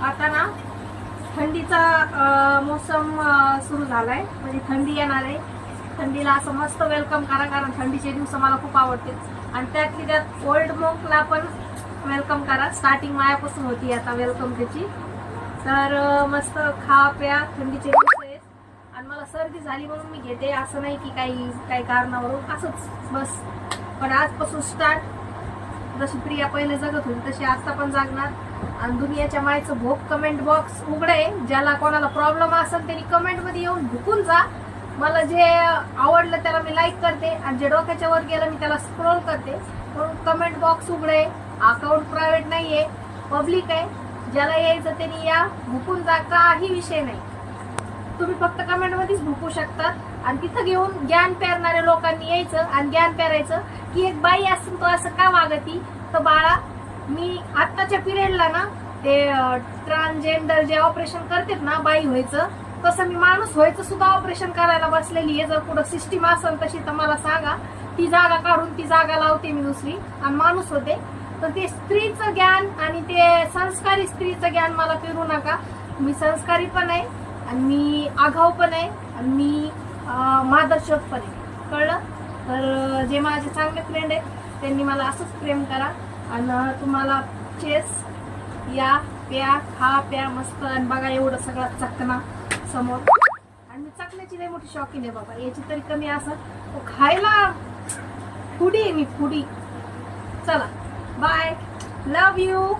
आता ना थंडीचा मोसम सुरू झालाय, म्हणजे थंडी येणार आहे. थंडीला असं मस्त वेलकम करा, कारण थंडीचे दिवस मला खूप आवडते. आणि त्यातली त्यात ओल्ड मोंकला पण वेलकम करा. स्टार्टिंग मायापासून होती आता वेलकम त्याची. तर मस्त खा प्या, थंडीचे दिवस आहेत. आणि मला सर्दी झाली म्हणून मी घेते, असं नाही की काही कारणावरून, असंच बस. पण आजपासून स्टार्ट. जशी प्रिया पहिले जगत होती तशी आता पण जागणार. आणि दुनियाच्या मायचं भोग कमेंट बॉक्स उघड आहे. ज्याला कोणाला प्रॉब्लेम असेल त्यांनी कमेंट मध्ये येऊन भुकून जा. मला जे आवडलं त्याला मी लाईक करते, आणि जे डोक्याच्या वर गेलं मी त्याला स्क्रोल करते. म्हणून कमेंट बॉक्स उघड आहे. अकाउंट प्रायव्हेट नाहीये, पब्लिक आहे. ज्याला यायचं त्यांनी या, भुकून जा, काही विषय नाही. तुम्ही फक्त कमेंट मध्येच भुकू शकता. आणि तिथं घेऊन ज्ञान पेरणाऱ्या लोकांनी यायचं आणि ज्ञान पेरायचं की एक बाई असून तो असं का वागती. तर बाळा, मी आत्ताच्या पिरियडला ना ते ट्रान्सजेंडर जे ऑपरेशन करतात ना बाई व्हायचं, तसं मी माणूस व्हायचं सुद्धा ऑपरेशन करायला बसलेली आहे. जर पुढं सिस्टीम असेल तशी तर मला सांगा, ती जागा काढून ती जागा लावते मी दुसरी आणि माणूस होते. तर ते स्त्रीचं ज्ञान आणि ते संस्कारी स्त्रीचं ज्ञान मला पेरू नका. मी संस्कारी पण आहे आणि मी आगाऊ पण आहे आणि मी मादरशोध पण आहे, कळलं. तर जे माझे चांगले फ्रेंड आहेत त्यांनी मला असंच प्रेम करा. आणि तुम्हाला चेस या प्या, खा प्या मस्त. आणि बघा एवढं सगळं चकना समोर. आणि मी चकण्याची लई मोठी शौकीन आहे बाबा, याची तरी कमी असं खायला फुडी आहे मी, फुडी. चला बाय, लव यू.